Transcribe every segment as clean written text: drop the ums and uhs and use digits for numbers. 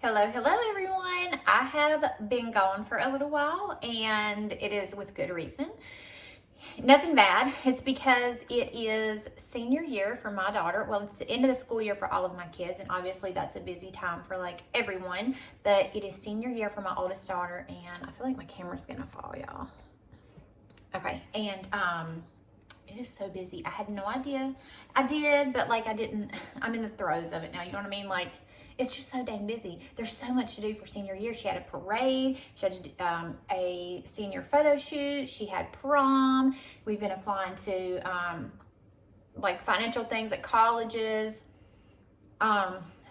Hello everyone. I have been gone for a little while and it is with good reason. Nothing bad. It's because it is senior year for my daughter. Well, it's the end of the school year for all of my kids, and obviously that's a busy time for like everyone, but it is senior year for my oldest daughter, and I feel like my camera's gonna fall, y'all. Okay, and it is so busy. I had no idea. I did, but like I'm in the throes of it now, you know what I mean? Like, it's just so dang busy. There's so much to do for senior year. She had a parade. She had a senior photo shoot. She had prom. We've been applying to like financial things at colleges,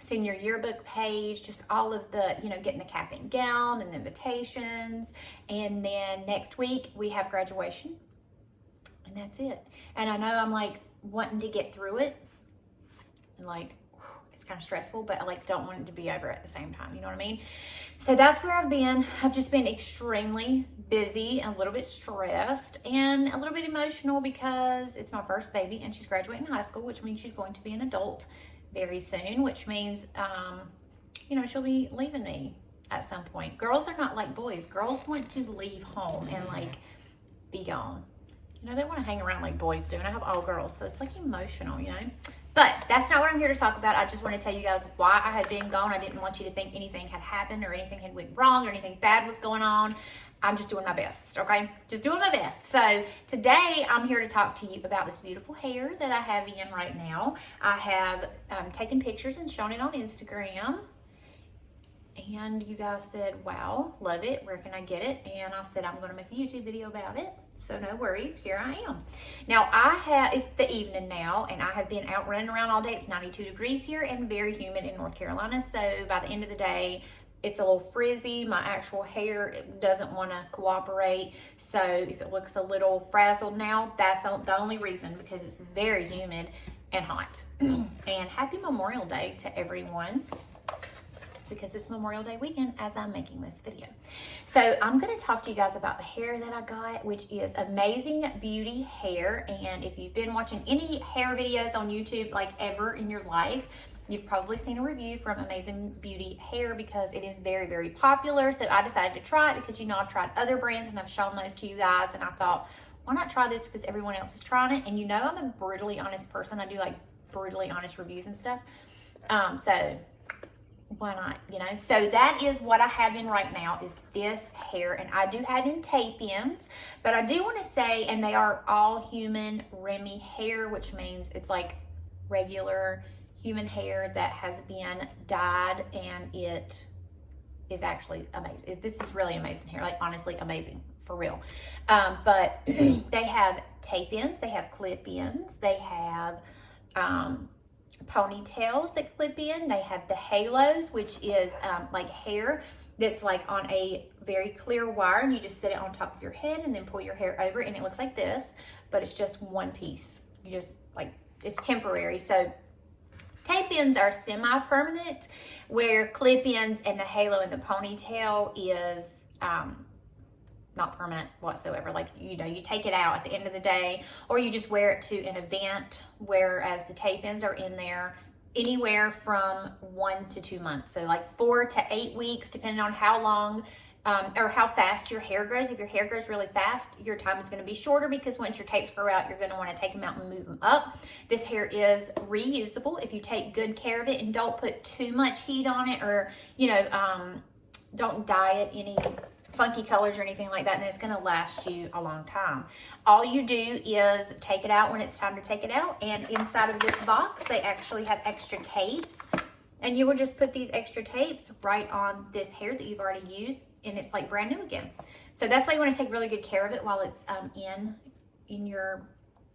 senior yearbook page, just all of the, getting the cap and gown and the invitations. And then next week we have graduation. And that's it. And I know I'm like wanting to get through it and like, it's kind of stressful, but I like don't want it to be over at the same time. You know what I mean? So that's where I've been. I've just been extremely busy, a little bit stressed, and a little bit emotional because it's my first baby and she's graduating high school, which means she's going to be an adult very soon, which means, she'll be leaving me at some point. Girls are not like boys. Girls want to leave home and like be gone. They want to hang around like boys do, and I have all girls, so it's like emotional, But that's not what I'm here to talk about. I just want to tell you guys why I had been gone. I didn't want you to think anything had happened or anything had went wrong or anything bad was going on. I'm just doing my best, okay? Just doing my best. So today I'm here to talk to you about this beautiful hair that I have in right now. I have taken pictures and shown it on Instagram. And you guys said, wow, love it. Where can I get it? And I said, I'm going to make a YouTube video about it. So no worries, here I am. Now it's the evening now, and I have been out running around all day. It's 92 degrees here and very humid in North Carolina. So by the end of the day, it's a little frizzy. My actual hair doesn't want to cooperate. So if it looks a little frazzled now, that's the only reason, because it's very humid and hot. And happy Memorial Day to everyone, because it's Memorial Day weekend as I'm making this video. So I'm going to talk to you guys about the hair that I got, which is Amazing Beauty Hair. And if you've been watching any hair videos on YouTube like ever in your life, you've probably seen a review from Amazing Beauty Hair because it is very, very popular. So I decided to try it because, I've tried other brands and I've shown those to you guys, and I thought, why not try this because everyone else is trying it? And I'm a brutally honest person. I do like brutally honest reviews and stuff. So why not, So that is what I have in right now, is this hair. And I do have in tape-ins, but I do want to say, and they are all human Remy hair, which means it's like regular human hair that has been dyed, and it is actually amazing. This is really amazing hair, like honestly amazing, for real. But they have tape-ins, they have clip-ins, they have ponytails that clip in. They have the halos, which is like hair that's like on a very clear wire, and you just set it on top of your head and then pull your hair over, and it looks like this, but it's just one piece. You just it's temporary. So tape-ins are semi-permanent, where clip-ins and the halo and the ponytail is not permanent whatsoever. Like, you take it out at the end of the day, or you just wear it to an event, whereas the tape-ins are in there anywhere from 1 to 2 months. So like 4 to 8 weeks, depending on how long or how fast your hair grows. If your hair grows really fast, your time is going to be shorter, because once your tapes grow out, you're going to want to take them out and move them up. This hair is reusable if you take good care of it and don't put too much heat on it, or don't dye it any funky colors or anything like that, and it's going to last you a long time. All you do is take it out when it's time to take it out, and inside of this box they actually have extra tapes, and you will just put these extra tapes right on this hair that you've already used, and it's like brand new again. So that's why you want to take really good care of it while it's in your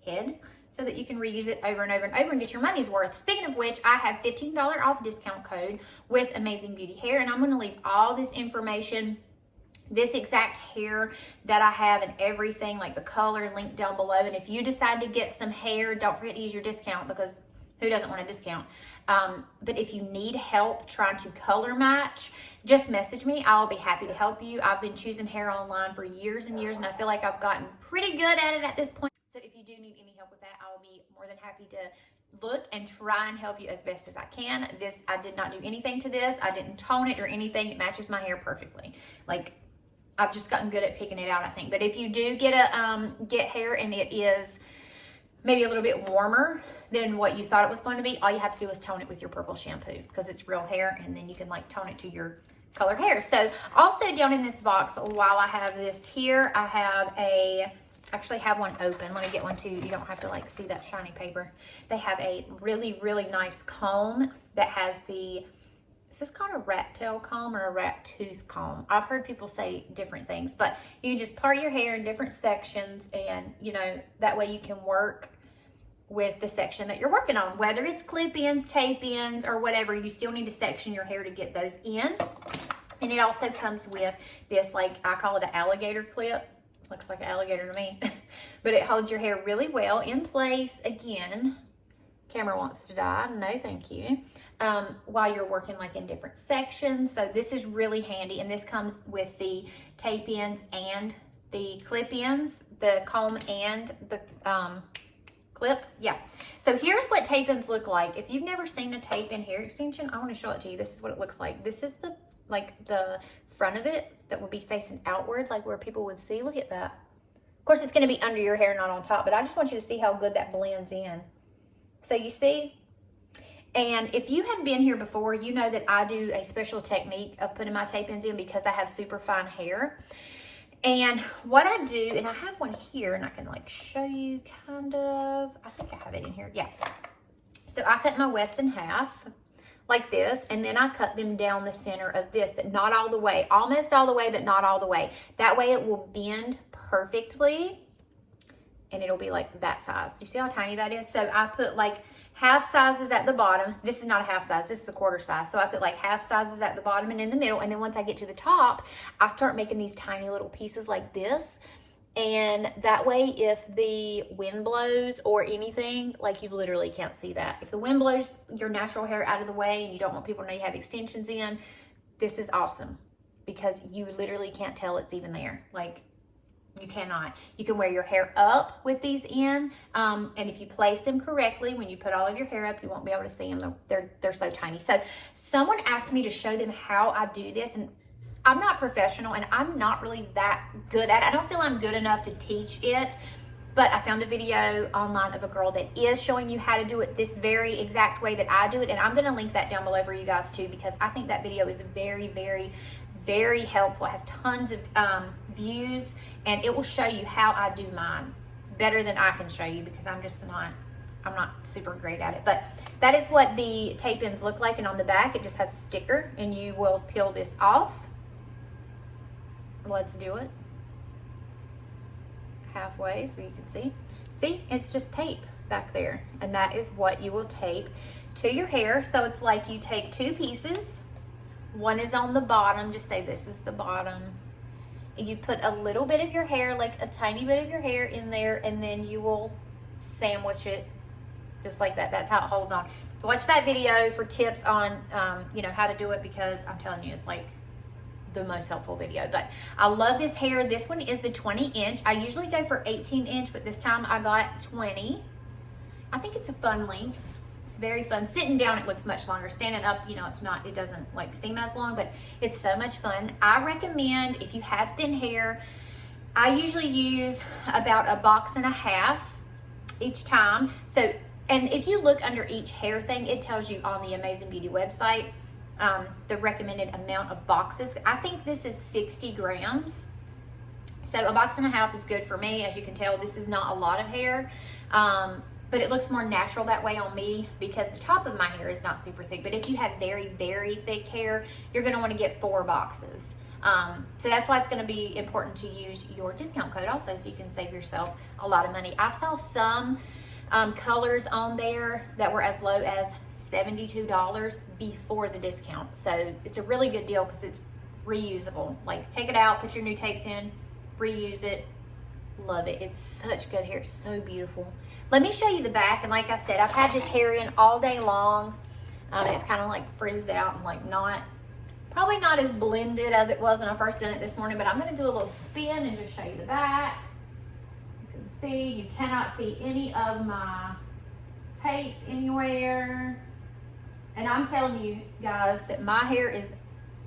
head, so that you can reuse it over and over and over and get your money's worth. Speaking of which, I have $15 off discount code with Amazing Beauty Hair, and I'm going to leave all this information, this exact hair that I have and everything, like the color, linked down below. And if you decide to get some hair, don't forget to use your discount, because who doesn't want a discount? But if you need help trying to color match, just message me. I'll be happy to help you. I've been choosing hair online for years and years, and I feel like I've gotten pretty good at it at this point. So if you do need any help with that, I'll be more than happy to look and try and help you as best as I can. This, I did not do anything to this. I didn't tone it or anything. It matches my hair perfectly. Like, I've just gotten good at picking it out, I think. But if you do get hair and it is maybe a little bit warmer than what you thought it was going to be, all you have to do is tone it with your purple shampoo, because it's real hair, and then you can like tone it to your color hair. So also down in this box, while I have this here, I have actually have one open. Let me get one too. You don't have to like see that shiny paper. They have a really, really nice comb that has is this called a rat tail comb or a rat tooth comb? I've heard people say different things, but you can just part your hair in different sections, and you know, that way you can work with the section that you're working on. Whether it's clip-ins, tape-ins, or whatever, you still need to section your hair to get those in. And it also comes with this, like, I call it an alligator clip. Looks like an alligator to me. But it holds your hair really well in place. Again, camera wants to die. No, thank you. While you're working like in different sections. So this is really handy. And this comes with the tape-ins and the clip-ins, the comb and the clip. Yeah. So here's what tape-ins look like. If you've never seen a tape-in hair extension, I want to show it to you. This is what it looks like. This is the front of it that would be facing outward, like where people would see. Look at that. Of course, it's going to be under your hair, not on top, but I just want you to see how good that blends in. So you see? And if you have been here before, you know that I do a special technique of putting my tape-ins in because I have super fine hair. And what I do, and I have one here, and I can like show you kind of, I think I have it in here. Yeah. So I cut my wefts in half like this, and then I cut them down the center of this, but not all the way. Almost all the way, but not all the way. That way it will bend perfectly, and it'll be like that size. You see how tiny that is? So I put like half sizes at the bottom. This is not a half size, this is a quarter size. So I put like half sizes at the bottom and in the middle, and then once I get to the top, I start making these tiny little pieces like this. And that way, if the wind blows or anything, like you literally can't see that. If the wind blows your natural hair out of the way and you don't want people to know you have extensions in, this is awesome because you literally can't tell it's even there. Like, you cannot. You can wear your hair up with these in, and if you place them correctly, when you put all of your hair up, you won't be able to see them. They're so tiny. So someone asked me to show them how I do this, and I'm not professional, and I'm not really that good at it. I don't feel I'm good enough to teach it, but I found a video online of a girl that is showing you how to do it this very exact way that I do it, and I'm going to link that down below for you guys too, because I think that video is very, very, very helpful. It has tons of views, and it will show you how I do mine better than I can show you, because I'm not super great at it. But that is what the tape-ins look like, and on the back it just has a sticker, and you will peel this off. Let's do it halfway so you can see. See, it's just tape back there, and that is what you will tape to your hair. So it's like you take two pieces, one is on the bottom, just say this is the bottom, and you put a little bit of your hair, like a tiny bit of your hair in there, and then you will sandwich it just like that. That's how it holds on. Watch that video for tips on you know, how to do it, because I'm telling you, it's like the most helpful video. But I love this hair. This one is the 20-inch. I usually go for 18-inch, but this time I got 20. I think it's a fun length. It's very fun. Sitting down, it looks much longer. Standing up, you know, it doesn't like seem as long, but it's so much fun. I recommend, if you have thin hair, I usually use about 1.5 boxes each time. So, and if you look under each hair thing, it tells you on the Amazing Beauty website the recommended amount of boxes. I think this is 60 grams. So 1.5 boxes is good for me. As you can tell, this is not a lot of hair, but it looks more natural that way on me because the top of my hair is not super thick. But if you have very, very thick hair, you're gonna wanna get 4 boxes. So that's why it's gonna be important to use your discount code also, so you can save yourself a lot of money. I saw some colors on there that were as low as $72 before the discount. So it's a really good deal because it's reusable. Like, take it out, put your new tapes in, reuse it. Love it. It's such good hair. It's so beautiful. Let me show you the back. And like I said, I've had this hair in all day long. It's kind of like frizzed out and like probably not as blended as it was when I first done it this morning, but I'm going to do a little spin and just show you the back. See, you cannot see any of my tapes anywhere. And I'm telling you guys that my hair is,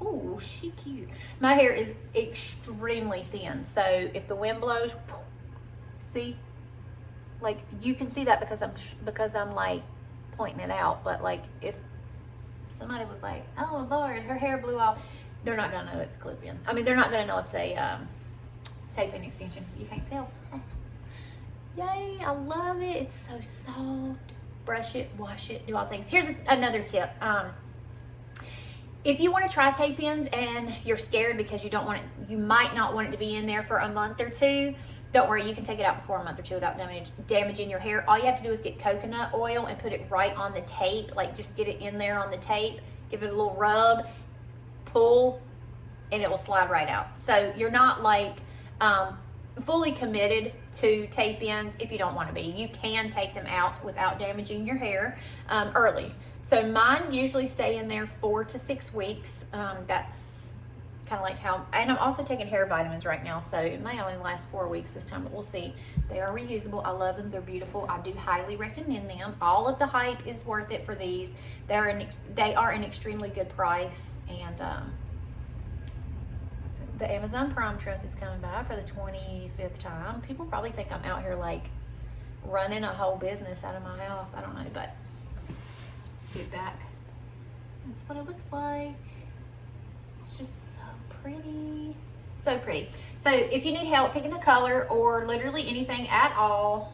oh, she cute. My hair is extremely thin. So if the wind blows, see, like you can see that because I'm like pointing it out. But like if somebody was like, oh Lord, her hair blew off, they're not gonna know it's clip-in. I mean, they're not gonna know it's a tape-in extension. You can't tell. Yay, I love it. It's so soft. Brush it, wash it, do all things. Here's another tip. If you want to try tape-ins and you're scared because you might not want it to be in there for a month or two, don't worry, you can take it out before a month or two without damaging your hair. All you have to do is get coconut oil and put it right on the tape, like just get it in there on the tape, give it a little rub, pull, and it will slide right out. So you're not like fully committed to tape-ins if you don't want to be. You can take them out without damaging your hair early. So mine usually stay in there 4 to 6 weeks. That's kind of like how, and I'm also taking hair vitamins right now, so it may only last 4 weeks this time, but we'll see. They are reusable. I love them. They're beautiful. I do highly recommend them. All of the hype is worth it for these. They are an extremely good price, and the Amazon Prime truck is coming by for the 25th time. People probably think I'm out here like running a whole business out of my house. I don't know, but scoot back. That's what it looks like. It's just so pretty. So pretty. So if you need help picking a color or literally anything at all,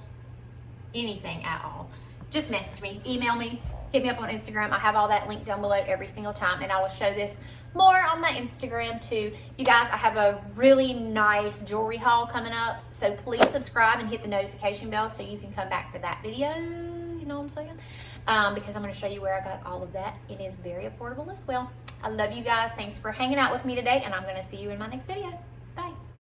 just message me, email me, hit me up on Instagram. I have all that linked down below every single time, and I will show this more on my Instagram too. You guys, I have a really nice jewelry haul coming up, so please subscribe and hit the notification bell so you can come back for that video. You know what I'm saying? Because I'm going to show you where I got all of that. It is very affordable as well. I love you guys. Thanks for hanging out with me today, and I'm going to see you in my next video. Bye.